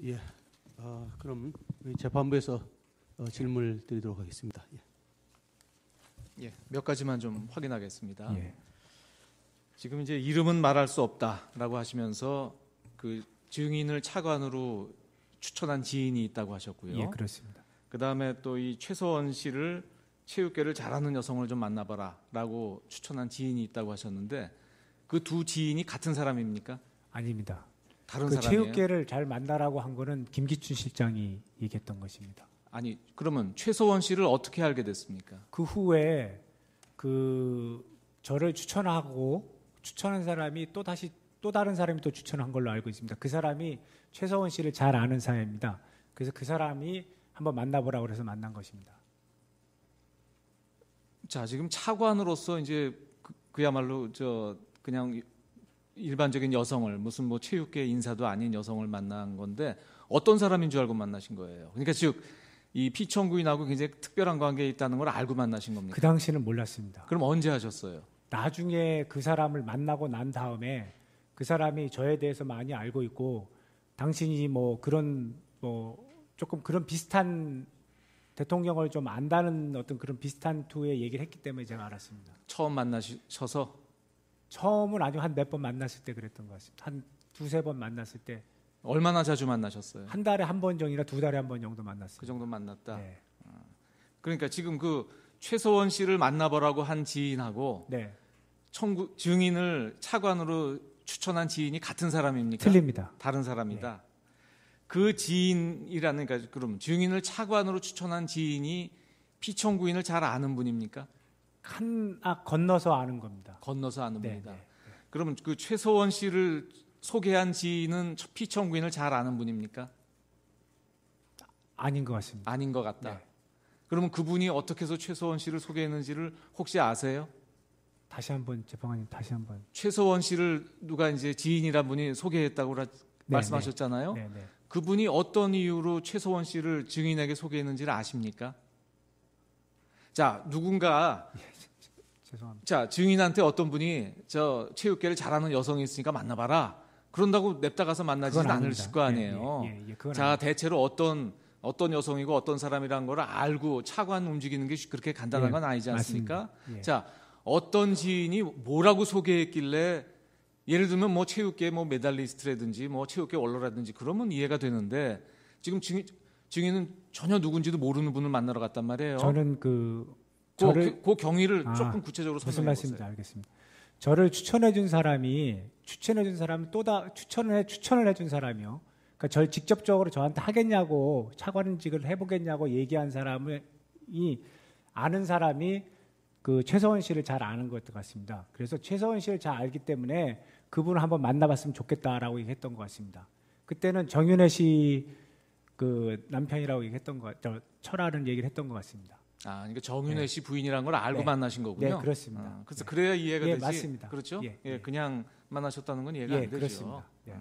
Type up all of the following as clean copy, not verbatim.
예, 그럼 재판부에서 질문을 드리도록 하겠습니다. 예, 몇 가지만 좀 확인하겠습니다. 예. 지금 이제 이름은 말할 수 없다라고 하시면서 그 증인을 차관으로 추천한 지인이 있다고 하셨고요. 예, 그렇습니다. 그 다음에 또 이 최서원 씨를 체육계를 잘하는 여성을 좀 만나봐라라고 추천한 지인이 있다고 하셨는데 그 두 지인이 같은 사람입니까? 아닙니다. 다른 그 사람이에요? 체육계를 잘 만나라고 한 거는 김기춘 실장이 얘기했던 것입니다. 아니 그러면 최서원 씨를 어떻게 알게 됐습니까? 그 후에 그 저를 추천한 사람이 또 다른 사람이 또 추천한 걸로 알고 있습니다. 그 사람이 최서원 씨를 잘 아는 사람입니다. 그래서 그 사람이 한번 만나보라고 해서 만난 것입니다. 자, 지금 차관으로서 이제 그야말로 그냥 일반적인 여성을 무슨 뭐 체육계 인사도 아닌 여성을 만난 건데 어떤 사람인 줄 알고 만나신 거예요. 그러니까 즉 이 피청구인하고 굉장히 특별한 관계에 있다는 걸 알고 만나신 겁니까? 그 당시는 몰랐습니다. 그럼 언제 하셨어요? 나중에 그 사람을 만나고 난 다음에 그 사람이 저에 대해서 많이 알고 있고 당신이 뭐 그런 뭐 조금 그런 비슷한 대통령을 좀 안다는 어떤 그런 비슷한 투의 얘기를 했기 때문에 제가 알았습니다. 처음 만나셔서 처음은 아주 한 몇 번 만났을 때 그랬던 것 같습니다. 한 두세 번 만났을 때 얼마나 자주 만나셨어요? 한 달에 한 번 정도나 두 달에 한 번 정도 만났습니다. 그 정도 만났다. 네. 그러니까 지금 그 최서원 씨를 만나보라고 한 지인하고 네. 증인을 차관으로 추천한 지인이 같은 사람입니까? 틀립니다. 다른 사람이다. 그 지인이라는 그러니까 그럼 증인을 차관으로 추천한 지인이 피청구인을 잘 아는 분입니까? 하나 건너서 아는 겁니다. 건너서 아는 네, 분이다. 네. 그러면 그 최서원 씨를 소개한 지인은 피청구인을 잘 아는 분입니까? 아닌 것 같습니다. 아닌 것 같다. 네. 그러면 그분이 어떻게 해서 최서원 씨를 소개했는지를 혹시 아세요? 다시 한번 재판관님 다시 한번. 최서원 씨를 누가 이제 지인이란 분이 소개했다고 말씀하셨잖아요. 네, 네. 그분이 어떤 이유로 최서원 씨를 증인에게 소개했는지를 아십니까? 자, 누군가 죄송합니다. 자, 증인한테 어떤 분이 저 체육계를 잘하는 여성이 있으니까 만나봐라. 그런다고 냅다 가서 만나지는 그건 않으실 아닙니다. 거 아니에요. 그건 자, 대체로 어떤 여성이고 어떤 사람이란 걸 알고 차관 움직이는 게 그렇게 간단한 건 아니지 않습니까? 맞습니다. 예. 자, 어떤 지인이 뭐라고 소개했길래 예를 들면 뭐 체육계 뭐 메달리스트라든지 뭐 체육계 원로라든지 그러면 이해가 되는데 지금 증인은 전혀 누군지도 모르는 분을 만나러 갔단 말이에요. 저는 그 경위를 조금 구체적으로 무슨 설명해 말씀인지 보세요. 알겠습니다. 저를 추천해 준 사람이 추천을 해 준 사람이요. 그러니까 절 직접적으로 저한테 하겠냐고 차관직을 해보겠냐고 얘기한 사람이 아는 사람이 그 최서원 씨를 잘 아는 것 같습니다. 그래서 최서원 씨를 잘 알기 때문에 그분을 한번 만나봤으면 좋겠다라고 얘기했던 것 같습니다. 그때는 정윤회 씨 그 남편이라고 얘기했던 철하는 얘기를 했던 것 같습니다. 아, 그러니까 정윤회 네. 씨 부인이라는 걸 알고 네. 만나신 거군요. 네, 그렇습니다. 그래서 네. 그래야 이해가 예, 되지. 맞습니다. 그렇죠? 예, 예, 예. 그냥 만나셨다는 건 이해가 예, 안 되죠. 그렇습니다. 예.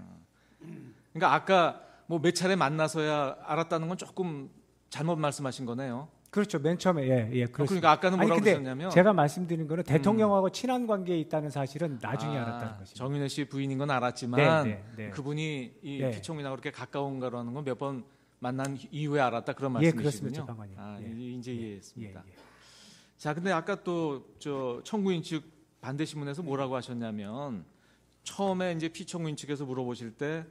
그러니까 아까 뭐 몇 차례 만나서야 알았다는 건 조금 잘못 말씀하신 거네요. 그렇죠. 맨 처음에 그렇습니다. 그러니까 아까는 뭐라고 근데 그러셨냐면 제가 말씀드린 거는 대통령하고 친한 관계에 있다는 사실은 나중에 알았다는 것입니다. 정윤회 씨 부인인 건 알았지만 네. 그분이 이 네. 피청민하고 그렇게 가까운 거라는 건 몇 번 만난 이후에 알았다 그런 예, 말씀이시군요. 그렇습니다, 재판관님. 아, 예. 이제 이해했습니다. 예. 자, 근데 아까 또 저 청구인 측 반대 신문에서 뭐라고 하셨냐면 처음에 이제 피청구인 측에서 물어보실 때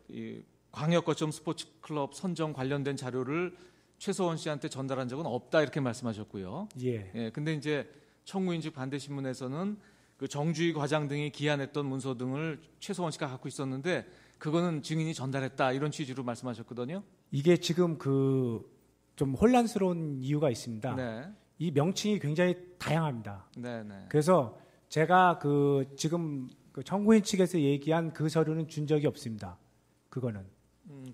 이 광역거점 스포츠클럽 선정 관련된 자료를 최서원 씨한테 전달한 적은 없다 이렇게 말씀하셨고요. 예. 근데 이제 청구인 측 반대 신문에서는 그 정주희 과장 등이 기한했던 문서 등을 최서원 씨가 갖고 있었는데 그거는 증인이 전달했다 이런 취지로 말씀하셨거든요. 이게 지금 좀 혼란스러운 이유가 있습니다. 네. 이 명칭이 굉장히 다양합니다. 네. 그래서 제가 지금 청구인 측에서 얘기한 그 서류는 준 적이 없습니다. 그거는.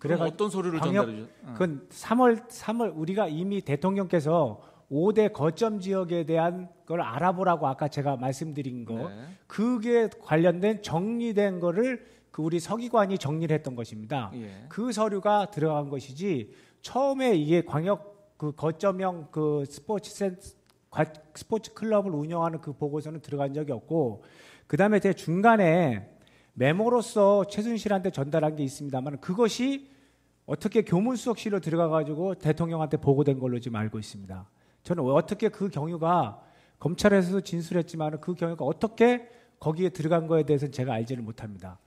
그럼 어떤 서류를 전달해 주셨어요? 그건 3월 우리가 이미 대통령께서 5대 거점 지역에 대한 걸 알아보라고 아까 제가 말씀드린 거 네. 그게 관련된 정리된 거를 우리 서기관이 정리를 했던 것입니다. 예. 그 서류가 들어간 것이지 처음에 이게 광역 거점형 스포츠 클럽을 운영하는 그 보고서는 들어간 적이 없고 그다음에 제 중간에 메모로서 최순실한테 전달한 게 있습니다만 그것이 어떻게 교문수석실로 들어가가지고 대통령한테 보고된 걸로 지금 알고 있습니다. 저는 어떻게 그 경위가 검찰에서도 진술했지만 그 경위가 어떻게 거기에 들어간 거에 대해서는 제가 알지를 못합니다.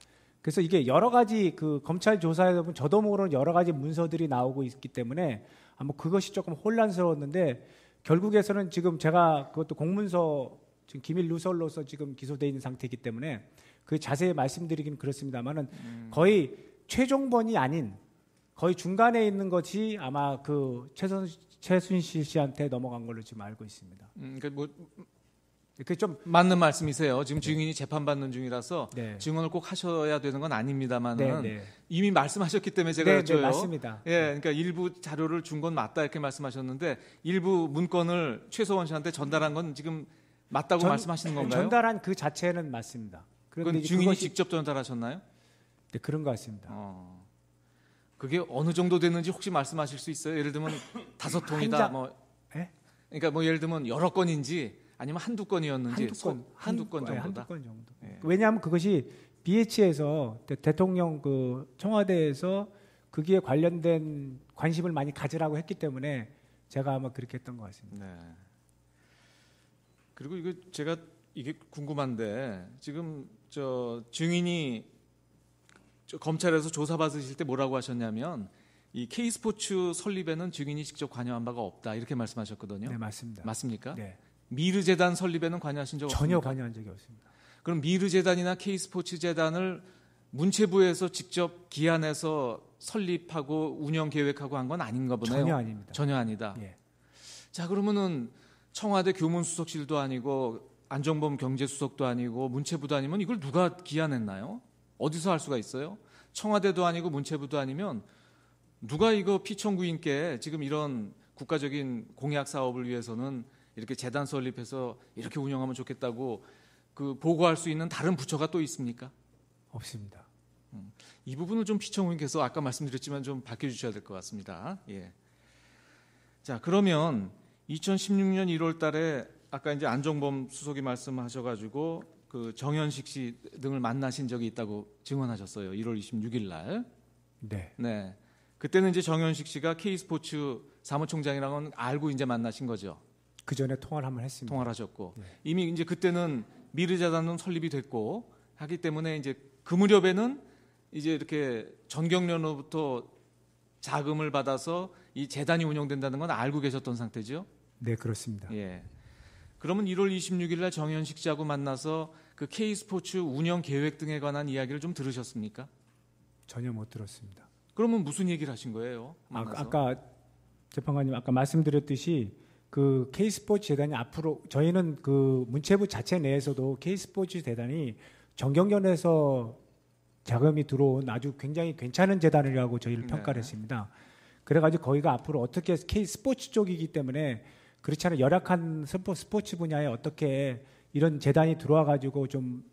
그래서 이게 여러 가지 그 검찰 조사에 보면 저도 모르는 여러 가지 문서들이 나오고 있기 때문에 아마 그것이 조금 혼란스러웠는데 결국에서는 지금 제가 그것도 공문서 지금 기밀 누설로서 지금 기소되어 있는 상태이기 때문에 그 자세히 말씀드리긴 그렇습니다만은 거의 최종본이 아닌 거의 중간에 있는 것이 아마 그 최순실 씨한테 넘어간 걸로 지금 알고 있습니다. 그러니까 뭐 그 좀 맞는 말씀이세요. 지금 증인이 재판받는 중이라서 네. 증언을 꼭 하셔야 되는 건 아닙니다만은 네, 네. 이미 말씀하셨기 때문에 제가 네, 여쭤요. 네, 맞습니다. 예, 그러니까 일부 자료를 준 건 맞다 이렇게 말씀하셨는데 일부 문건을 최소원 씨한테 전달한 건 지금 맞다고 말씀하시는 건가요? 전달한 그 자체는 맞습니다. 그건 그런데 증인이 그것이- 직접 전달하셨나요? 네, 그런 것 같습니다. 그게 어느 정도 됐는지 혹시 말씀하실 수 있어요? 예를 들면 5통이다 뭐 예? 그러니까 뭐 예를 들면 여러 건인지 아니면 한두 건이었는지 한두 건 정도다. 한두 건 정도. 예. 왜냐하면 그것이 BH에서 대통령 그 청와대에서 거기에 관련된 관심을 많이 가지라고 했기 때문에 제가 아마 그렇게 했던 것 같습니다. 네. 그리고 이거 제가 이게 궁금한데 지금 저 증인이 저 검찰에서 조사받으실 때 뭐라고 하셨냐면 이 K스포츠 설립에는 증인이 직접 관여한 바가 없다 이렇게 말씀하셨거든요. 네, 맞습니다. 맞습니까? 네. 미르재단 설립에는 관여하신 적 전혀 없습니까? 관여한 적이 없습니다. 그럼 미르재단이나 K스포츠재단을 문체부에서 직접 기한해서 설립하고 운영 계획하고 한 건 아닌가 보네요. 전혀 아닙니다. 전혀 아니다. 예. 자, 그러면은 청와대 교문수석실도 아니고 안정범 경제수석도 아니고 문체부도 아니면 이걸 누가 기한했나요? 어디서 할 수가 있어요? 청와대도 아니고 문체부도 아니면 누가 이거 피청구인께 지금 이런 국가적인 공약 사업을 위해서는 이렇게 재단 설립해서 이렇게 운영하면 좋겠다고 그 보고할 수 있는 다른 부처가 또 있습니까? 없습니다. 이 부분을 좀 피청구인께서 아까 말씀드렸지만 좀 밝혀주셔야 될 것 같습니다. 예. 자, 그러면 2016년 1월달에 아까 이제 안정범 수석이 말씀하셔가지고 그 정현식 씨 등을 만나신 적이 있다고 증언하셨어요. 1월 26일 날. 네. 네. 그때는 이제 정현식 씨가 K스포츠 사무총장이라는 건 알고 이제 만나신 거죠. 그 전에 통화를 한번 했습니다. 통화를 하셨고 네. 이미 이제 그때는 미르재단은 설립이 됐고 하기 때문에 이제 그 무렵에는 이제 이렇게 전경련으로부터 자금을 받아서 이 재단이 운영된다는 건 알고 계셨던 상태죠. 네, 그렇습니다. 예. 그러면 1월 26일 날 정현식 씨하고 만나서 그 K스포츠 운영 계획 등에 관한 이야기를 좀 들으셨습니까? 전혀 못 들었습니다. 그러면 무슨 얘기를 하신 거예요? 만나서? 아까 재판관님 아까 말씀드렸듯이 그 K스포츠 재단이 앞으로 저희는 그 문체부 자체 내에서도 K스포츠 재단이 정경련에서 자금이 들어온 아주 굉장히 괜찮은 재단이라고 저희를 평가를 했습니다. 그래가지고 거기가 앞으로 어떻게 K스포츠 쪽이기 때문에 그렇지 않은 열악한 스포츠 분야에 어떻게 이런 재단이 들어와가지고 좀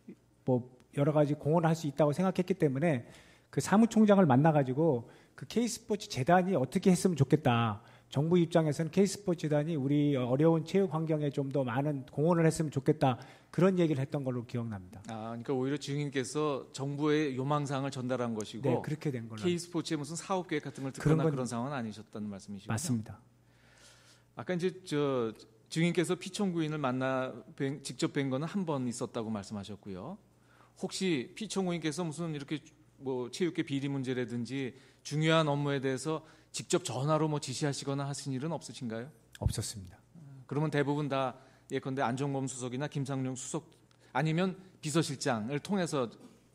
뭐 여러 가지 공헌을 할 수 있다고 생각했기 때문에 그 사무총장을 만나가지고 그 K스포츠 재단이 어떻게 했으면 좋겠다. 정부 입장에서는 K스포츠 재단이 우리 어려운 체육 환경에 좀 더 많은 공헌을 했으면 좋겠다. 그런 얘기를 했던 걸로 기억납니다. 아, 그러니까 오히려 증인께서 정부의 요망사항을 전달한 것이고 네, 그렇게 된 걸로. K스포츠의 무슨 사업 계획 같은 걸 그런 듣거나 건 그런 상황은 아니셨다는 말씀이시죠? 맞습니다. 아까 이제 저 증인께서 피청구인을 직접 뵌 거는 한 번 있었다고 말씀하셨고요. 혹시 피청구인께서 무슨 이렇게 뭐 체육계 비리 문제라든지 중요한 업무에 대해서 직접 전화로 뭐 지시하시거나 하신 일은 없으신가요? 없었습니다. 그러면 대부분 다 예컨대 안정범 수석이나 김상룡 수석 아니면 비서실장을 통해서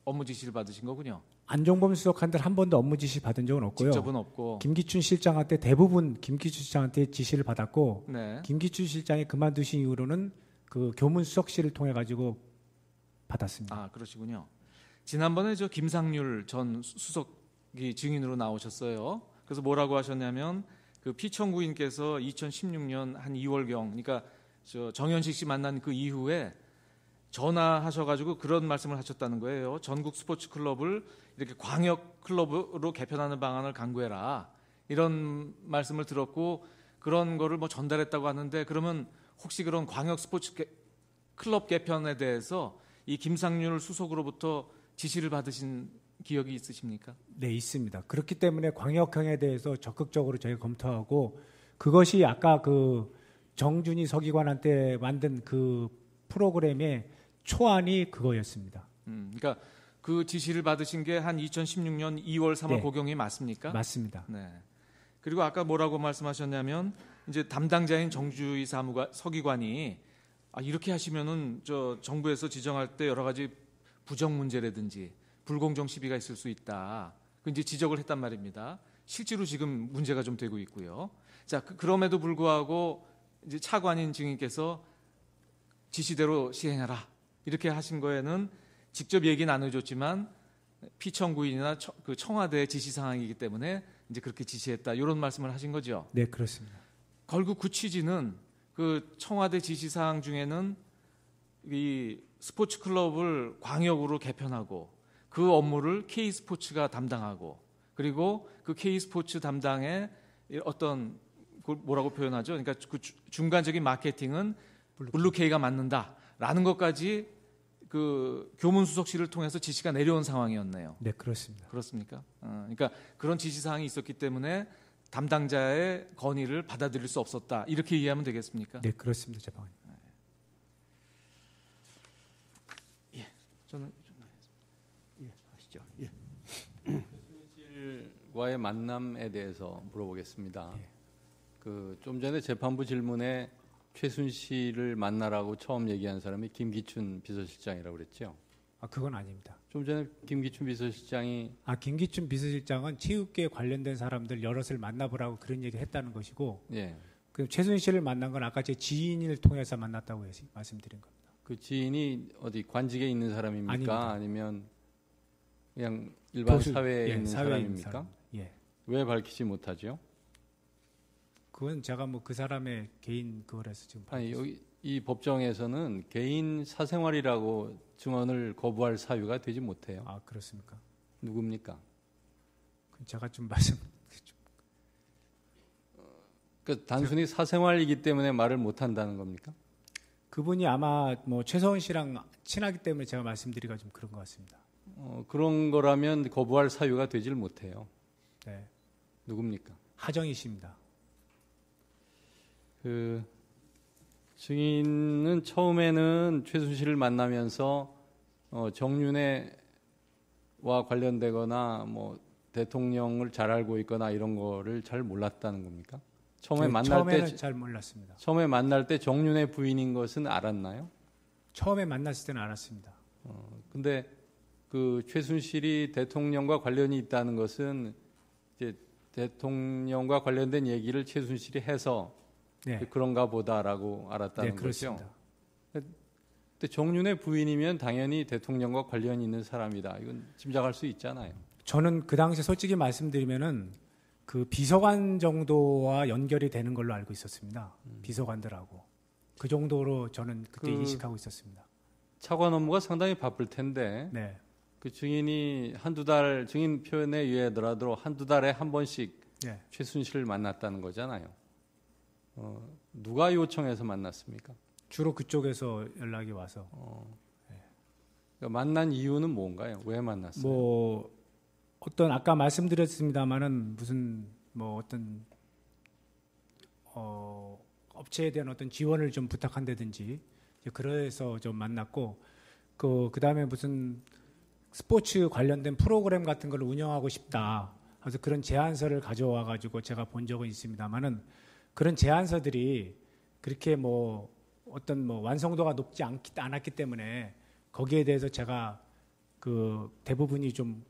업무 지시를 받으신 거군요. 안정범 수석한테 한 번도 업무 지시 받은 적은 없고요. 직접은 없고. 김기춘 실장한테 대부분 김기춘 실장한테 지시를 받았고 네. 김기춘 실장이 그만두신 이후로는 그 교문 수석실을 통해 가지고 받았습니다. 아, 그러시군요. 지난번에 저 김상률 전 수석이 증인으로 나오셨어요. 그래서 뭐라고 하셨냐면 그 피청구인께서 2016년 한 2월경, 그러니까 저 정현식 씨 만난 그 이후에 전화하셔가지고 그런 말씀을 하셨다는 거예요. 전국 스포츠 클럽을 이렇게 광역 클럽으로 개편하는 방안을 강구해라. 이런 말씀을 들었고 그런 거를 뭐 전달했다고 하는데 그러면 혹시 그런 광역 스포츠 클럽 개편에 대해서 이 김상률 수석으로부터 지시를 받으신 기억이 있으십니까? 네, 있습니다. 그렇기 때문에 광역형에 대해서 적극적으로 저희가 검토하고 그것이 아까 그 정준희 서기관한테 만든 그 프로그램의 초안이 그거였습니다. 그러니까 그 지시를 받으신 게 한 2016년 2월 3월 네. 고경이 맞습니까? 맞습니다. 네. 그리고 아까 뭐라고 말씀하셨냐면 이제 담당자인 정주희 서기관이 이렇게 하시면은 저 정부에서 지정할 때 여러 가지 부정 문제라든지 불공정 시비가 있을 수 있다. 그 이제 지적을 했단 말입니다. 실제로 지금 문제가 좀 되고 있고요. 자, 그럼에도 불구하고 이제 차관인 증인께서 지시대로 시행하라 이렇게 하신 거에는 직접 얘기 나눠줬지만 피청구인이나 그 청와대의 지시 사항이기 때문에 이제 그렇게 지시했다 이런 말씀을 하신 거죠. 네, 그렇습니다. 결국 그 취지는 그 청와대 지시 사항 중에는 이 스포츠 클럽을 광역으로 개편하고 그 업무를 K 스포츠가 담당하고 그리고 그 K 스포츠 담당의 어떤 그걸 뭐라고 표현하죠? 그러니까 그 중간적인 마케팅은 블루 K가 맡는다라는 것까지 그 교문수석실을 통해서 지시가 내려온 상황이었네요. 네, 그렇습니다. 그렇습니까? 그러니까 그런 지시 사항이 있었기 때문에 담당자의 건의를 받아들일 수 없었다. 이렇게 이해하면 되겠습니까? 네, 그렇습니다, 재판관님. 저는 하시죠. 예. 최순실과의 만남에 대해서 물어보겠습니다. 예. 그 좀 전에 재판부 질문에 최순실을 만나라고 처음 얘기한 사람이 김기춘 비서실장이라고 그랬죠. 그건 아닙니다. 좀 전에 김기춘 비서실장이 김기춘 비서실장은 체육계 관련된 사람들 여럿을 만나보라고 그런 얘기를 했다는 것이고, 예, 그 최순실을 만난 건 아까 제 지인을 통해서 만났다고 말씀드린 겁니다. 그 지인이 어디 관직에 있는 사람입니까? 아닙니다. 아니면 그냥 일반 교수, 사회에 예, 있는 사회에 있는 사람입니까? 사람. 예, 왜 밝히지 못하죠? 그건 제가 뭐 그 사람의 개인 그거라서 지금 아니 여기 이 법정에서는 개인 사생활이라고 증언을 거부할 사유가 되지 못해요. 그렇습니까? 누굽니까? 그럼 제가 좀 말씀. 그 단순히 사생활이기 때문에 말을 못 한다는 겁니까? 그분이 아마 뭐 최서원 씨랑 친하기 때문에 제가 말씀드리기가 좀 그런 것 같습니다. 그런 거라면 거부할 사유가 되질 못해요. 네, 누굽니까? 하정희 씨입니다. 그 증인은 처음에는 최순실을 만나면서 정윤회와 관련되거나 뭐 대통령을 잘 알고 있거나 이런 거를 잘 몰랐다는 겁니까? 처음에는 잘 몰랐습니다. 처음에 만날 때 정윤회 부인인 것은 알았나요? 처음에 만났을 때는 알았습니다. 근데 그 최순실이 대통령과 관련이 있다는 것은 이제 대통령과 관련된 얘기를 최순실이 해서 네, 그런가 보다라고 알았다는 네, 그렇습니다. 거죠. 근데 정윤회 부인이면 당연히 대통령과 관련이 있는 사람이다. 이건 짐작할 수 있잖아요. 저는 그 당시 솔직히 말씀드리면은 그 비서관 정도와 연결이 되는 걸로 알고 있었습니다. 비서관들하고 그 정도로 저는 그때 인식하고 있었습니다. 차관 업무가 상당히 바쁠 텐데 네, 그 증인이 한두 달 증인 표현에 의하더라도 한두 달에 한 번씩 네. 최순실을 만났다는 거잖아요. 누가 요청해서 만났습니까? 주로 그쪽에서 연락이 와서 그러니까 만난 이유는 뭔가요? 왜 만났어요? 뭐 어떤 아까 말씀드렸습니다마는 무슨 뭐 어떤 업체에 대한 어떤 지원을 좀 부탁한다든지 그래서 좀 만났고 그 다음에 무슨 스포츠 관련된 프로그램 같은 걸 운영하고 싶다. 그래서 그런 제안서를 가져와 가지고 제가 본 적은 있습니다만은 그런 제안서들이 그렇게 뭐 어떤 뭐 완성도가 높지 않았기 때문에 거기에 대해서 제가 그 대부분이 좀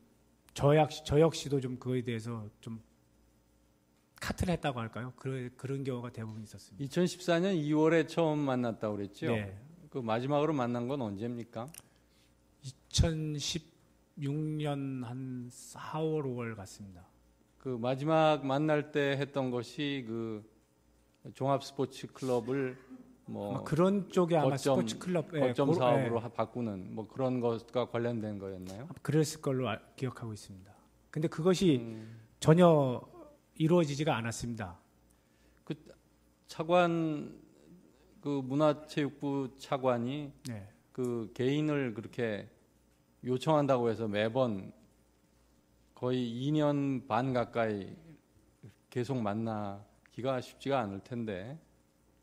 저 역시도 좀 그거에 대해서 좀 카트를 했다고 할까요? 그런 경우가 대부분 있었습니다. 2014년 2월에 처음 만났다고 그랬죠? 네. 그 마지막으로 만난 건 언제입니까? 2016년 한 4월, 5월 같습니다. 그 마지막 만날 때 했던 것이 그 종합 스포츠 클럽을 뭐 그런 쪽에 아마 거점, 스포츠 클럽 거점 사업으로 바꾸는 뭐 그런 것과 관련된 거였나요? 그랬을 걸로 기억하고 있습니다. 근데 그것이 전혀 이루어지지가 않았습니다. 그 차관 그 문화체육부 차관이 네. 그 개인을 그렇게 요청한다고 해서 매번 거의 2년 반 가까이 계속 만나기가 쉽지가 않을 텐데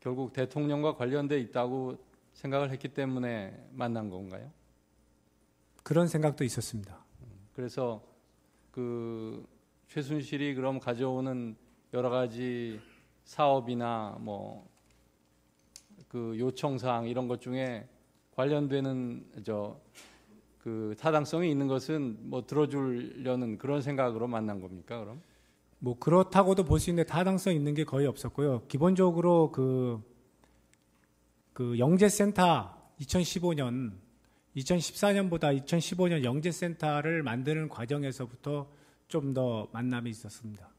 결국 대통령과 관련돼 있다고 생각을 했기 때문에 만난 건가요? 그런 생각도 있었습니다. 그래서 그 최순실이 그럼 가져오는 여러 가지 사업이나 뭐 그 요청사항 이런 것 중에 관련되는 그 타당성이 있는 것은 뭐 들어주려는 그런 생각으로 만난 겁니까? 그럼? 뭐 그렇다고도 볼 수 있는데 타당성 있는 게 거의 없었고요. 기본적으로 그 영재센터 2015년 2014년보다 2015년 영재센터를 만드는 과정에서부터 좀 더 만남이 있었습니다.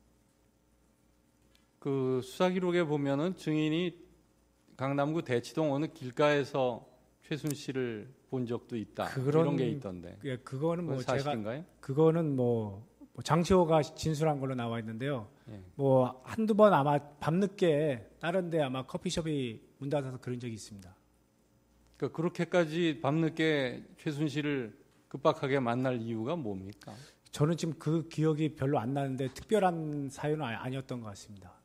그 수사 기록에 보면은 증인이 강남구 대치동 어느 길가에서 최순실을 본 적도 있다. 이런 게 있던데. 예, 그거는 뭐 사실인가요? 그거는 뭐 장시호가 진술한 걸로 나와 있는데요. 예. 뭐 한두 번 아마 밤늦게 다른데 아마 커피숍이 문 닫아서 그런 적이 있습니다. 그러니까 그렇게까지 밤늦게 최순실을 급박하게 만날 이유가 뭡니까? 저는 지금 그 기억이 별로 안 나는데 특별한 사유는 아니었던 것 같습니다.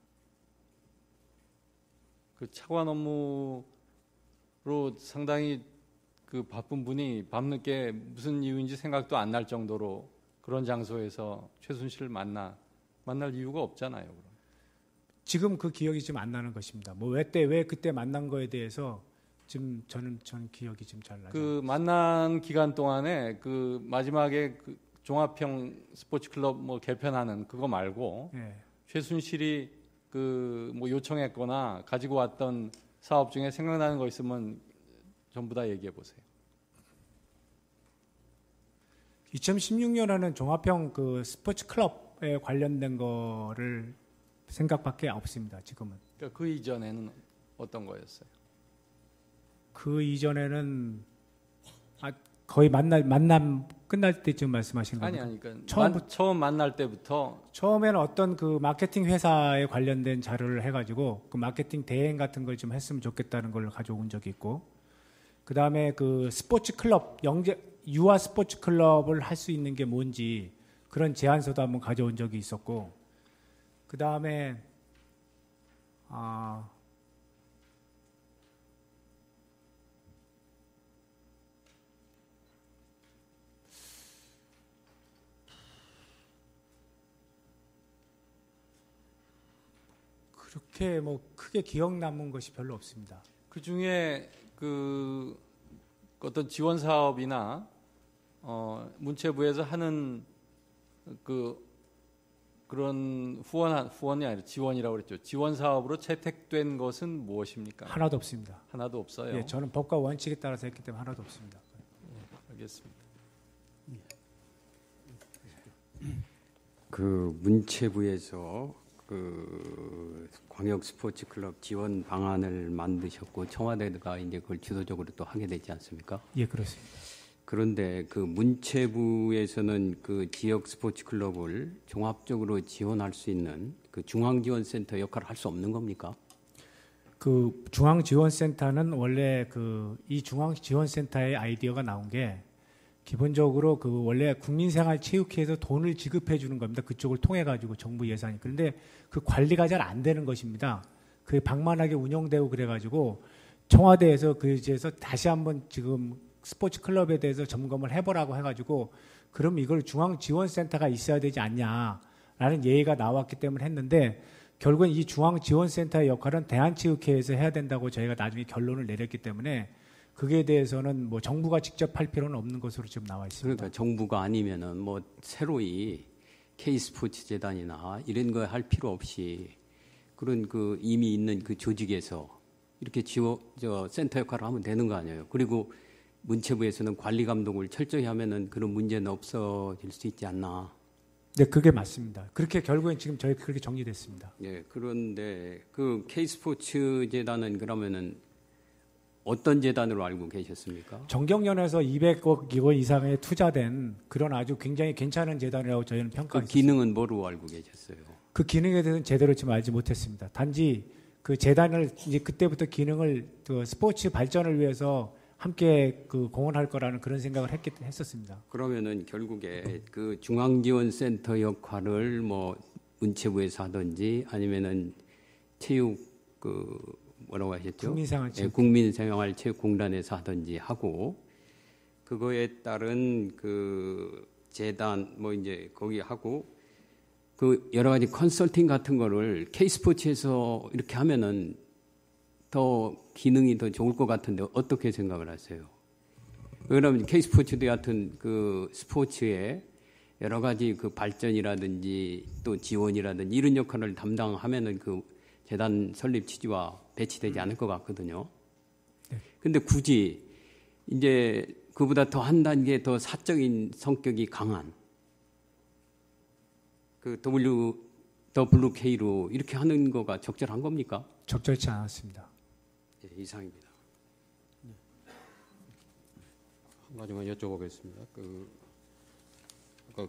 그 차관 업무로 상당히 그 바쁜 분이 밤늦게 무슨 이유인지 생각도 안 날 정도로 그런 장소에서 최순실을 만날 이유가 없잖아요. 그럼. 지금 그 기억이 지금 안 나는 것입니다. 뭐 왜 그때 만난 거에 대해서 지금 저는 기억이 지금 잘 나죠. 그 만난 기간 동안에 그 마지막에 그 종합형 스포츠클럽 뭐 개편하는 그거 말고 예. 최순실이 그 뭐 요청했거나 가지고 왔던 사업 중에 생각나는 거 있으면 전부 다 얘기해 보세요. 2016년에는 종합형 그 스포츠 클럽에 관련된 거를 생각밖에 없습니다. 지금은. 그러니까 그 이전에는 어떤 거였어요? 그 이전에는 거의 만남 끝날 때쯤 말씀하시는 겁니까? 아니 그러니까 처음부터- 처음 만날 때부터 처음에는 어떤 그 마케팅 회사에 관련된 자료를 해가지고 그 마케팅 대행 같은 걸 좀 했으면 좋겠다는 걸 가져온 적이 있고, 그 다음에 그 스포츠 클럽 유아 스포츠 클럽을 할 수 있는 게 뭔지 그런 제안서도 한번 가져온 적이 있었고, 그 다음에 그렇게 뭐 크게 기억 남은 것이 별로 없습니다. 그 중에 그 어떤 지원 사업이나 문체부에서 하는 그런 후원이 아니라 지원이라고 그랬죠. 지원 사업으로 채택된 것은 무엇입니까? 하나도 없습니다. 하나도 없어요. 예, 저는 법과 원칙에 따라서 했기 때문에 하나도 없습니다. 알겠습니다. 그 문체부에서 그 광역 스포츠 클럽 지원 방안을 만드셨고 청와대가 이제 그걸 주도적으로 또 하게 되지 않습니까? 예, 그렇습니다. 그런데 그 문체부에서는 그 지역 스포츠 클럽을 종합적으로 지원할 수 있는 그 중앙지원센터 역할을 할 수 없는 겁니까? 그 중앙지원센터는 원래 이 중앙지원센터의 아이디어가 나온 게 기본적으로 그 원래 국민생활체육회에서 돈을 지급해 주는 겁니다. 그쪽을 통해 가지고 정부 예산이. 그런데 그 관리가 잘 안 되는 것입니다. 그게 방만하게 운영되고 그래 가지고 청와대에서 그에서 다시 한번 지금 스포츠 클럽에 대해서 점검을 해보라고 해가지고 그럼 이걸 중앙지원센터가 있어야 되지 않냐라는 예의가 나왔기 때문에 했는데, 결국은 이 중앙지원센터의 역할은 대한체육회에서 해야 된다고 저희가 나중에 결론을 내렸기 때문에 그게 대해서는 뭐 정부가 직접 할 필요는 없는 것으로 지금 나와 있습니다. 그러니까 정부가 아니면은 뭐 새로이 K스포츠 재단이나 이런 거 할 필요 없이 그런 그 이미 있는 그 조직에서 이렇게 센터 역할을 하면 되는 거 아니에요. 그리고 문체부에서는 관리 감독을 철저히 하면은 그런 문제는 없어질 수 있지 않나. 네, 그게 맞습니다. 그렇게 결국엔 지금 저희 그렇게 정리됐습니다. 예, 그런데 그 K스포츠 재단은 그러면은 어떤 재단으로 알고 계셨습니까? 정경련에서 200억 원 이상의 투자된 그런 아주 굉장히 괜찮은 재단이라고 저희는 그 평가했습니다. 기능은 뭐로 알고 계셨어요? 그 기능에 대해서는 제대로 지금 알지 못했습니다. 단지 그 재단을 이제 그때부터 기능을 그 스포츠 발전을 위해서 함께 그 공헌할 거라는 그런 생각을 했었습니다. 그러면은 결국에 그 중앙지원센터 역할을 뭐 문체부에서 하든지 아니면은 체육 그 뭐라고 하셨죠? 국민생활체육공단에서 하든지 하고 그거에 따른 그 재단 뭐 이제 거기 하고 그 여러 가지 컨설팅 같은 거를 K스포츠에서 이렇게 하면은 더 기능이 더 좋을 것 같은데 어떻게 생각을 하세요? 그러면 K스포츠도 여하튼 그 스포츠의 여러 가지 그 발전이라든지 또 지원이라든지 이런 역할을 담당하면은 그 재단 설립 취지와 배치되지 않을 것 같거든요. 근데 굳이 이제 그보다 더 한 단계 더 사적인 성격이 강한 그 WK로 이렇게 하는 거가 적절한 겁니까? 적절치 않았습니다. 예, 이상입니다. 한 가지만 여쭤보겠습니다. 그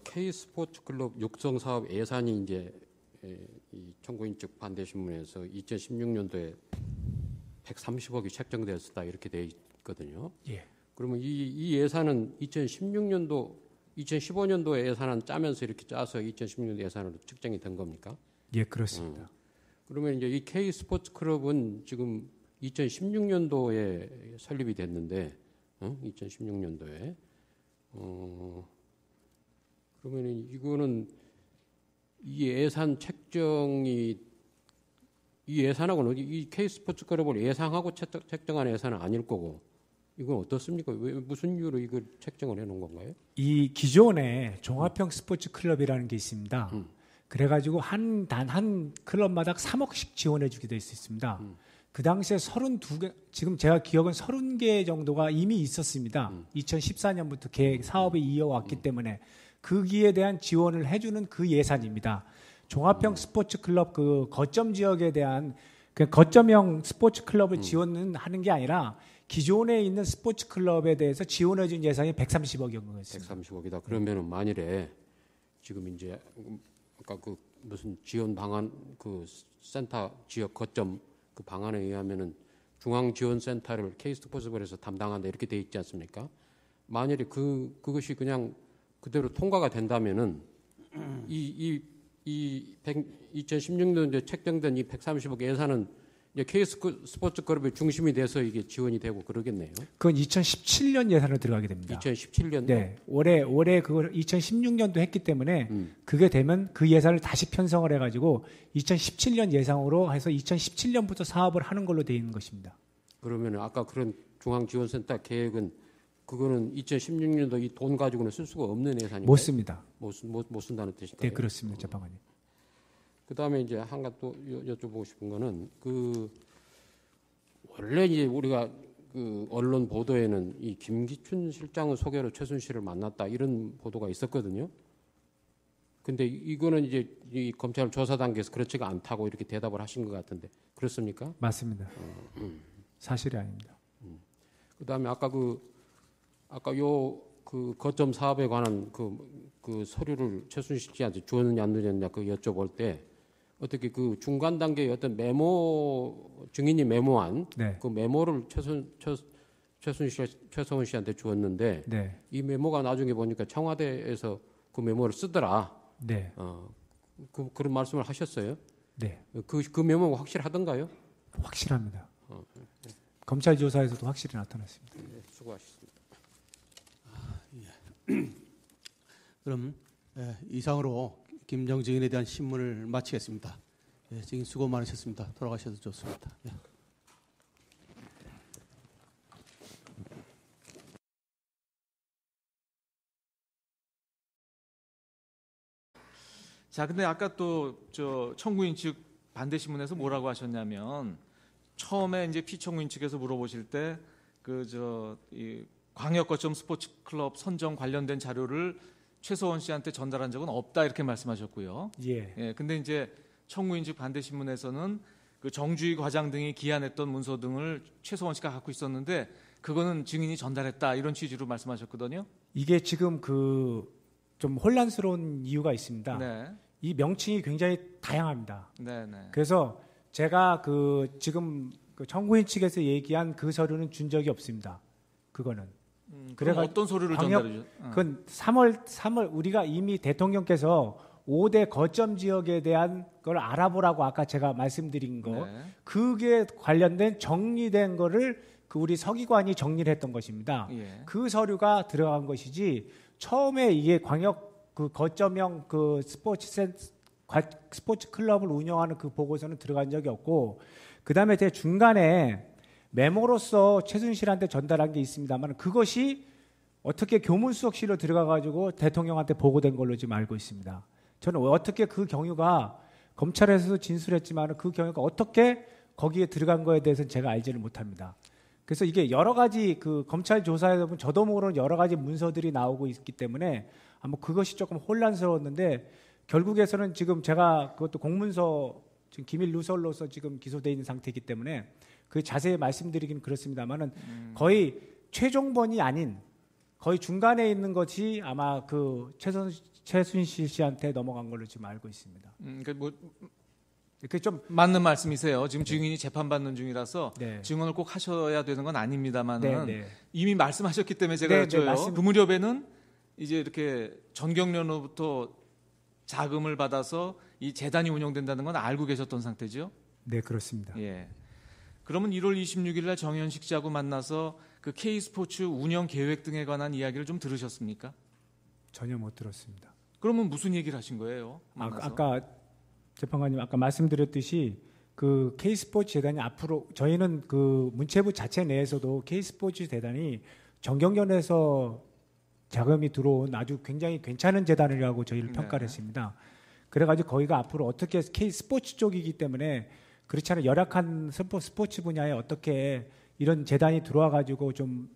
K 스포츠 클럽 육성 사업 예산이 이제 이 청구인 측 반대 신문에서 2016년도에 130억이 책정되었다 이렇게 돼 있거든요. 예. 그러면 이 예산은 2015년도 예산은 짜면서 이렇게 짜서 2016년도 예산으로 측정이 된 겁니까? 예, 그렇습니다. 그러면 이제 이 K 스포츠 클럽은 지금 2016년도에 설립이 됐는데, 2016년도에 그러면 이거는 이 예산 책정이 이 예산하고는 이 K 스포츠 클럽을 예상하고 책정한 예산은 아닐 거고 이건 어떻습니까? 왜 무슨 이유로 이걸 책정을 해놓은 건가요? 이 기존에 종합형 스포츠 클럽이라는 게 있습니다. 그래가지고 단 한 클럽마다 3억씩 지원해주게 돼 있습니다. 그 당시에 32개, 지금 제가 기억은 30개 정도가 이미 있었습니다. 2014년부터 계획 사업을 이어왔기 때문에 거기에 대한 지원을 해주는 그 예산입니다. 종합형 스포츠 클럽 그 거점 지역에 대한 그 거점형 스포츠 클럽을 지원은 하는 게 아니라 기존에 있는 스포츠 클럽에 대해서 지원해준 예산이 130억이었습니다. 130억이다. 그러면은 만일에 지금 이제 아까 그 무슨 지원 방안 그 센터 지역 거점 그 방안에 의하면은 중앙지원센터를 K스포츠볼에서 담당한다 이렇게 돼 있지 않습니까? 만일에 그것이 그냥 그대로 통과가 된다면은 2016년도에 책정된 이 130억 예산은 이제 K스포츠 그룹의 중심이 돼서 이게 지원이 되고 그러겠네요. 그건 2017년 예산으로 들어가게 됩니다. 2017년도? 네. 올해 그걸 2016년도 했기 때문에 그게 되면 그 예산을 다시 편성을 해가지고 2017년 예상으로 해서 2017년부터 사업을 하는 걸로 되어 있는 것입니다. 그러면 아까 그런 중앙지원센터 계획은 그거는 2016년도 이 돈 가지고는 쓸 수가 없는 예산인가요? 못 씁니다. 못 쓴다는 뜻인가요? 네, 그렇습니다. 재판관님. 그다음에 이제 한 가지 또 여쭤보고 싶은 거는 그 원래 이제 우리가 그 언론 보도에는 이 김기춘 실장의 소개로 최순실을 만났다 이런 보도가 있었거든요. 근데 이거는 이제 이 검찰 조사 단계에서 그렇지가 않다고 이렇게 대답을 하신 것 같은데 그렇습니까? 맞습니다. 사실이 아닙니다. 그다음에 아까 요 그 거점 사업에 관한 그 서류를 최순실 씨한테 주었느냐 안 줬느냐 그 여쭤볼 때 어떻게 그 중간 단계의 어떤 메모 증인이 메모한 네. 그 메모를 최성훈 씨한테 주었는데 네. 이 메모가 나중에 보니까 청와대에서 그 메모를 쓰더라. 네. 그런 말씀을 하셨어요. 네. 그 메모가 확실하던가요? 확실합니다. 검찰 조사에서도 확실히 나타났습니다. 네, 수고하셨습니다. 그럼 이상으로 김정 증인에 대한 신문을 마치겠습니다. 증인 수고 많으셨습니다. 돌아가셔도 좋습니다. 자, 근데 아까 또 저 청구인 측 반대 신문에서 뭐라고 하셨냐면 처음에 이제 피청구인 측에서 물어보실 때 이 광역거점 스포츠 클럽 선정 관련된 자료를 최서원 씨한테 전달한 적은 없다 이렇게 말씀하셨고요. 예. 근데 이제 청구인 측 반대 신문에서는 그 정주희 과장 등이 기한했던 문서 등을 최서원 씨가 갖고 있었는데 그거는 증인이 전달했다 이런 취지로 말씀하셨거든요. 이게 지금 좀 혼란스러운 이유가 있습니다. 네. 이 명칭이 굉장히 다양합니다. 네. 그래서 제가 지금 청구인 측에서 얘기한 그 서류는 준 적이 없습니다. 그거는. 그럼 그래가 어떤 서류를 광역- 전달해 주? 그건 3월 우리가 이미 대통령께서 5대 거점 지역에 대한 걸 알아보라고 아까 제가 말씀드린 거 네. 그게 관련된 정리된 거를 그 우리 서기관이 정리를 했던 것입니다. 예. 그 서류가 들어간 것이지 처음에 이게 광역 그 거점형 그 스포츠 클럽을 운영하는 그 보고서는 들어간 적이 없고 그다음에 제 중간에 메모로서 최순실한테 전달한 게 있습니다만 그것이 어떻게 교문수석실로 들어가 가지고 대통령한테 보고된 걸로 지금 알고 있습니다. 저는 어떻게 그 경유가 검찰에서도 진술했지만 그 경유가 어떻게 거기에 들어간 거에 대해서는 제가 알지를 못합니다. 그래서 이게 여러 가지 그 검찰 조사에 보면 저도 모르는 여러 가지 문서들이 나오고 있기 때문에 아마 그것이 조금 혼란스러웠는데 결국에서는 지금 제가 그것도 공문서 지금 기밀 누설로서 지금 기소돼 있는 상태이기 때문에 그 자세히 말씀드리긴 그렇습니다만은 거의 최종본이 아닌 거의 중간에 있는 것이 아마 그 최순실 씨한테 넘어간 걸로 지금 알고 있습니다. 그러니까 뭐 그 좀 맞는 말씀이세요. 지금 증인이 재판받는 중이라서 네. 증언을 꼭 하셔야 되는 건 아닙니다만은 네, 네. 이미 말씀하셨기 때문에 제가 네, 네, 여쭤요. 말씀- 그 무렵에는 이제 이렇게 전경련으로부터 자금을 받아서 이 재단이 운영된다는 건 알고 계셨던 상태죠? 네, 그렇습니다. 예. 그러면 1월 26일 날 정현식 씨하고 만나서 그 K스포츠 운영 계획 등에 관한 이야기를 좀 들으셨습니까? 전혀 못 들었습니다. 그러면 무슨 얘기를 하신 거예요? 만나서? 아까 재판관님 아까 말씀드렸듯이 그 K스포츠 재단이 앞으로 저희는 그 문체부 자체 내에서도 K스포츠 재단이 정경련에서 자금이 들어온 아주 굉장히 괜찮은 재단이라고 저희를 네. 평가를 했습니다. 그래가지고 거기가 앞으로 어떻게 K스포츠 쪽이기 때문에 그렇지 않은 열악한 스포츠 분야에 어떻게 이런 재단이 들어와가지고 좀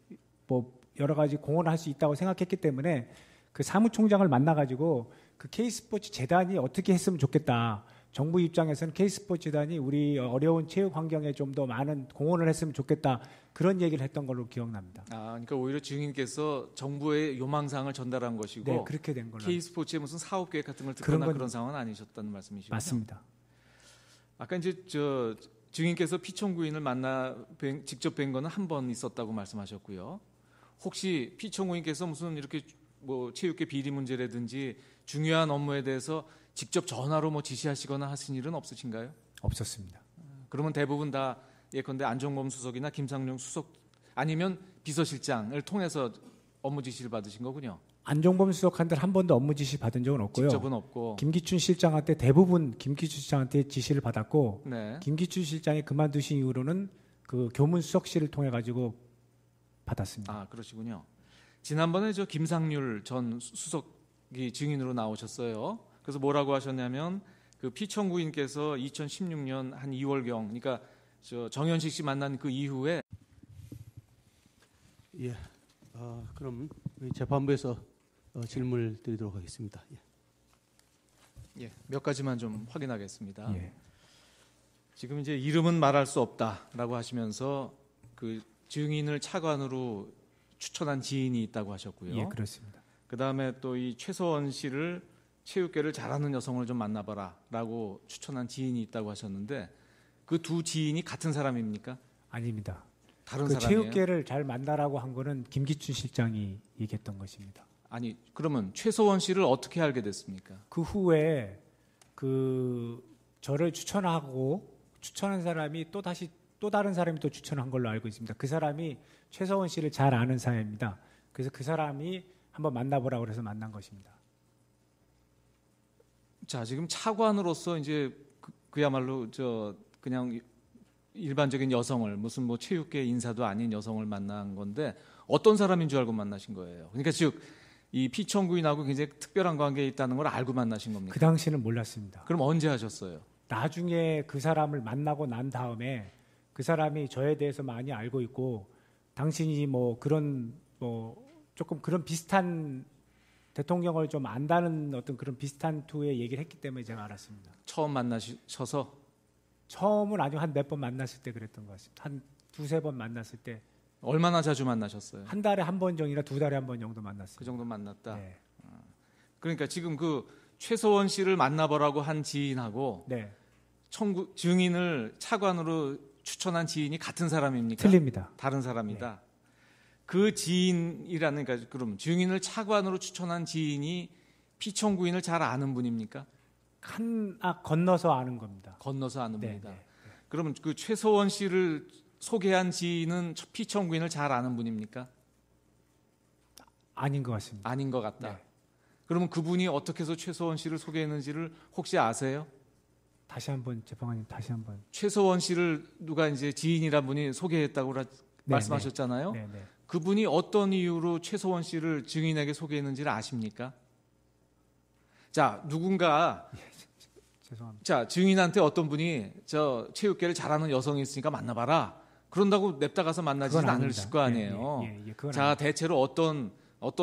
뭐 여러 가지 공헌을 할 수 있다고 생각했기 때문에 그 사무총장을 만나가지고 그 K스포츠 재단이 어떻게 했으면 좋겠다. 정부 입장에서는 K스포츠 재단이 우리 어려운 체육 환경에 좀 더 많은 공헌을 했으면 좋겠다. 그런 얘기를 했던 걸로 기억납니다. 그러니까 오히려 증인께서 정부의 요망사항을 전달한 것이고 네, 그렇게 된 걸로. K스포츠의 무슨 사업 계획 같은 걸 듣거나 그런 그런, 건 상황은 아니셨다는 말씀이시죠? 맞습니다. 아까 이제 저 증인께서 피청구인을 직접 뵌 거는 한 번 있었다고 말씀하셨고요. 혹시 피청구인께서 무슨 이렇게 뭐 체육계 비리 문제라든지 중요한 업무에 대해서 직접 전화로 뭐 지시하시거나 하신 일은 없으신가요? 없었습니다. 그러면 대부분 다 예컨대 안종범 수석이나 김상용 수석 아니면 비서실장을 통해서 업무 지시를 받으신 거군요. 안종범 수석한테 한 번도 업무 지시 받은 적은 없고요. 직접은 없고. 김기춘 실장한테 대부분 김기춘 실장한테 지시를 받았고 네. 김기춘 실장이 그만두신 이후로는 그 교문 수석실을 통해 가지고 받았습니다. 그러시군요. 지난번에 저 김상률 전 수석이 증인으로 나오셨어요. 그래서 뭐라고 하셨냐면 그 피청구인께서 2016년 한 2월경, 그러니까 저 정현식 씨 만난 그 이후에 예. 그럼 우리 재판부에서 질문을 드리도록 하겠습니다. 예. 몇 가지만 좀 확인하겠습니다. 예. 지금 이제 이름은 말할 수 없다라고 하시면서 그 증인을 차관으로 추천한 지인이 있다고 하셨고요. 예, 그렇습니다. 그다음에 또 이 최서원 씨를 체육계를 잘하는 여성을 좀 만나봐라라고 추천한 지인이 있다고 하셨는데 그 두 지인이 같은 사람입니까? 아닙니다. 다른 그 사람이에요? 체육계를 잘 만나라고 한 거는 김기춘 실장이 얘기했던 것입니다. 아니 그러면 최서원 씨를 어떻게 알게 됐습니까? 그 후에 그 저를 추천한 사람이 또 다른 사람이 또 추천한 걸로 알고 있습니다. 그 사람이 최서원 씨를 잘 아는 사람입니다. 그래서 그 사람이 한번 만나보라고 그래서 만난 것입니다. 자 지금 차관으로서 이제 그야말로 저 그냥 일반적인 여성을 무슨 뭐 체육계 인사도 아닌 여성을 만난 건데 어떤 사람인 줄 알고 만나신 거예요. 그러니까 즉 이 피청구인하고 굉장히 특별한 관계에 있다는 걸 알고 만나신 겁니까? 그 당시는 몰랐습니다. 그럼 언제 하셨어요? 나중에 그 사람을 만나고 난 다음에 그 사람이 저에 대해서 많이 알고 있고 당신이 뭐 그런 뭐 조금 그런 비슷한 대통령을 좀 안다는 어떤 그런 비슷한 투의 얘기를 했기 때문에 제가 알았습니다. 처음 만나셔서 처음은 아주 한 몇 번 만났을 때 그랬던 것 같습니다. 한 두세 번 만났을 때 한 얼마나 자주 만나셨어요? 달에 한 번 정도나 두 달에 한 번 정도 만났습니다. 그 정도 만났다. 네. 그러니까 지금 그 최서원 씨를 만나보라고 한 지인하고 네. 증인을 차관으로 추천한 지인이 같은 사람입니까? 틀립니다. 다른 사람이다. 그 지인이라는, 그러니까 그럼 증인을 차관으로 추천한 지인이 피청구인을 잘 아는 분입니까? 건너서 아는 겁니다. 건너서 아는 네, 분이다. 네. 그러면 그 최서원 씨를 소개한 지인은 피청구인을 잘 아는 분입니까? 아닌 것 같습니다. 아닌 것 같다. 네. 그러면 그분이 어떻게 해서 최서원 씨를 소개했는지를 혹시 아세요? 다시 한번 재판관님 다시 한번. 최서원 씨를 누가 이제 지인이란 분이 소개했다고 말씀하셨잖아요. 네, 네. 그분이 어떤 이유로 최서원 씨를 증인에게 소개했는지를 아십니까? 자, 누군가 죄송합니다. 자, 증인한테 어떤 분이 저 체육계를 잘하는 여성이 있으니까 만나봐라. 그런다고 냅다 가서 만나지는 그건 않을 아닙니다. 거 아니에요. 그건 자, 대체로 어떤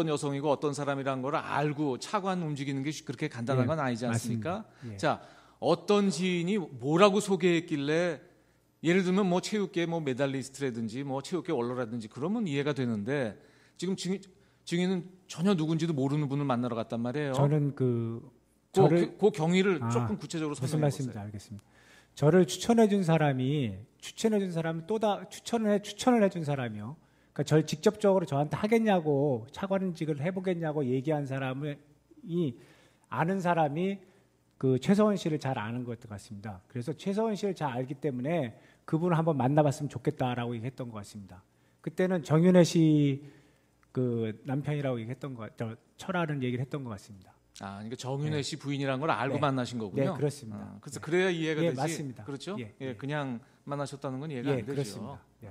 여성이고 어떤 사람이란 걸 알고 차관 움직이는 게 그렇게 간단한 예, 건 아니지 않습니까? 맞습니다. 예. 자, 어떤 지인이 뭐라고 소개했길래 예를 들면 뭐 체육계 뭐 메달리스트라든지 뭐 체육계 원로라든지 그러면 이해가 되는데 지금 증인은 전혀 누군지도 모르는 분을 만나러 갔단 말이에요. 저는 그 경위를 아, 조금 구체적으로 무슨 설명해 말씀인지 보세요. 알겠습니다. 저를 추천해 준 사람이 추천을 해 준 사람이요. 그러니까 절 직접적으로 저한테 하겠냐고 차관직을 해보겠냐고 얘기한 사람이 아는 사람이 그 최서원 씨를 잘 아는 것 같습니다. 그래서 최서원 씨를 잘 알기 때문에 그분을 한번 만나봤으면 좋겠다라고 얘기했던 것 같습니다. 그때는 정윤회 씨 그 남편이라고 얘기했던 철하는 얘기를 했던 것 같습니다. 아, 그러니까 정윤회 네. 씨 부인이라는 걸 알고 네. 만나신 거군요. 네, 그렇습니다. 그래서 네. 그래야 이해가 예, 되지. 맞습니다. 그렇죠? 예, 예, 예. 그냥 만나셨다는 건 이해가 예, 안 되죠. 그렇습니다. 예.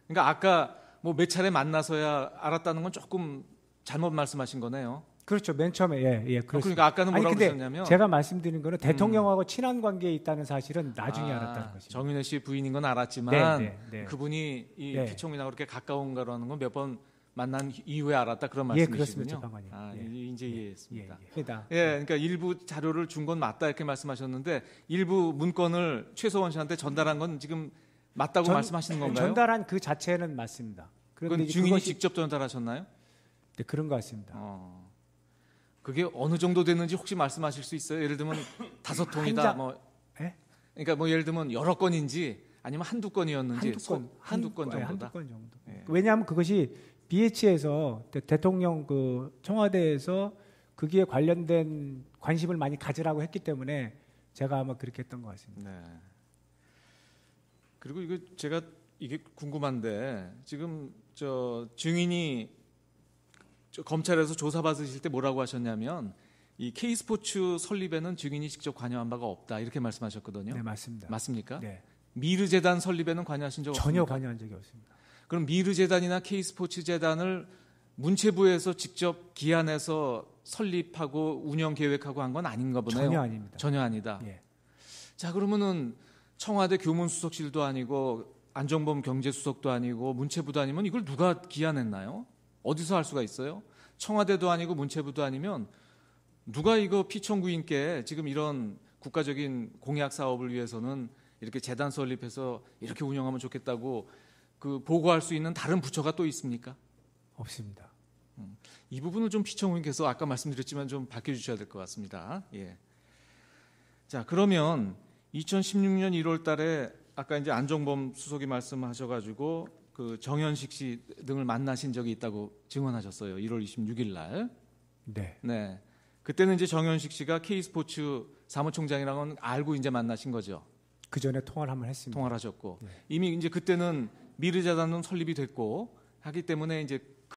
그러니까 아까 뭐 몇 차례 만나서야 알았다는 건 조금 잘못 말씀하신 거네요. 그렇죠. 맨 처음에 그렇습니다. 그러니까 아까는 뭐라고 근데 그러셨냐면 제가 말씀드린 거는 대통령하고 친한 관계에 있다는 사실은 나중에 아, 알았다는 것입니다. 정윤회 씨 부인인 건 알았지만 네, 네, 네. 그분이 이 네. 피청민하고 그렇게 가까운가라는 건 몇 번 만난 이후에 알았다 그런 예, 말씀이시군요. 그렇습니다, 재판관님. 아, 예. 이제 이해했습니다. 예. 그러니까 일부 자료를 준 건 맞다 이렇게 말씀하셨는데 일부 문건을 최서원 씨한테 전달한 건 지금 맞다고 말씀하시는 건가요? 전달한 그 자체는 맞습니다. 그건 이제 증인이 그것이- 직접 전달하셨나요? 네, 그런 것 같습니다. 그게 어느 정도 됐는지 혹시 말씀하실 수 있어요? 예를 들면 5통이다 장- 뭐 예? 그러니까 뭐 예를 들면 여러 건인지 아니면 한두 건이었는지 한두 건 정도다. 한두 건 정도. 예. 왜냐하면 그것이 BH에서 대통령 그 청와대에서 거기에 관련된 관심을 많이 가지라고 했기 때문에 제가 아마 그렇게 했던 것 같습니다. 네. 그리고 이거 제가 이게 궁금한데 지금 저 증인이 검찰에서 조사받으실 때 뭐라고 하셨냐면 이 K스포츠 설립에는 증인이 직접 관여한 바가 없다 이렇게 말씀하셨거든요. 네, 맞습니다. 맞습니까? 네. 미르재단 설립에는 관여하신 적 없습니까? 전혀 관여한 적이 없습니다. 그럼 미르재단이나 K스포츠재단을 문체부에서 직접 기한해서 설립하고 운영 계획하고 한 건 아닌가 보네요. 전혀 아닙니다. 전혀 아니다. 예. 자, 그러면은 청와대 교문수석실도 아니고 안정범 경제수석도 아니고 문체부도 아니면 이걸 누가 기한했나요? 어디서 할 수가 있어요? 청와대도 아니고 문체부도 아니면 누가 이거 피청구인께 지금 이런 국가적인 공약 사업을 위해서는 이렇게 재단 설립해서 이렇게 운영하면 좋겠다고 그 보고할 수 있는 다른 부처가 또 있습니까? 없습니다. 이 부분을 좀 피청구인께서 아까 말씀드렸지만 좀 밝혀주셔야 될 것 같습니다. 예. 자, 그러면 2016년 1월달에 아까 이제 안정범 수석이 말씀하셔가지고 그 정현식 씨 등을 만나신 적이 있다고 증언하셨어요. 1월 26일 날. 네. 네. 그때는 이제 정현식 씨가 K스포츠 사무총장이라는 건 알고 이제 만나신 거죠. 그 전에 통화를 한번 했습니다. 통화를 하셨고 네. 이미 이제 그때는 미르재단은 설립이 됐고 하기 때문에 이제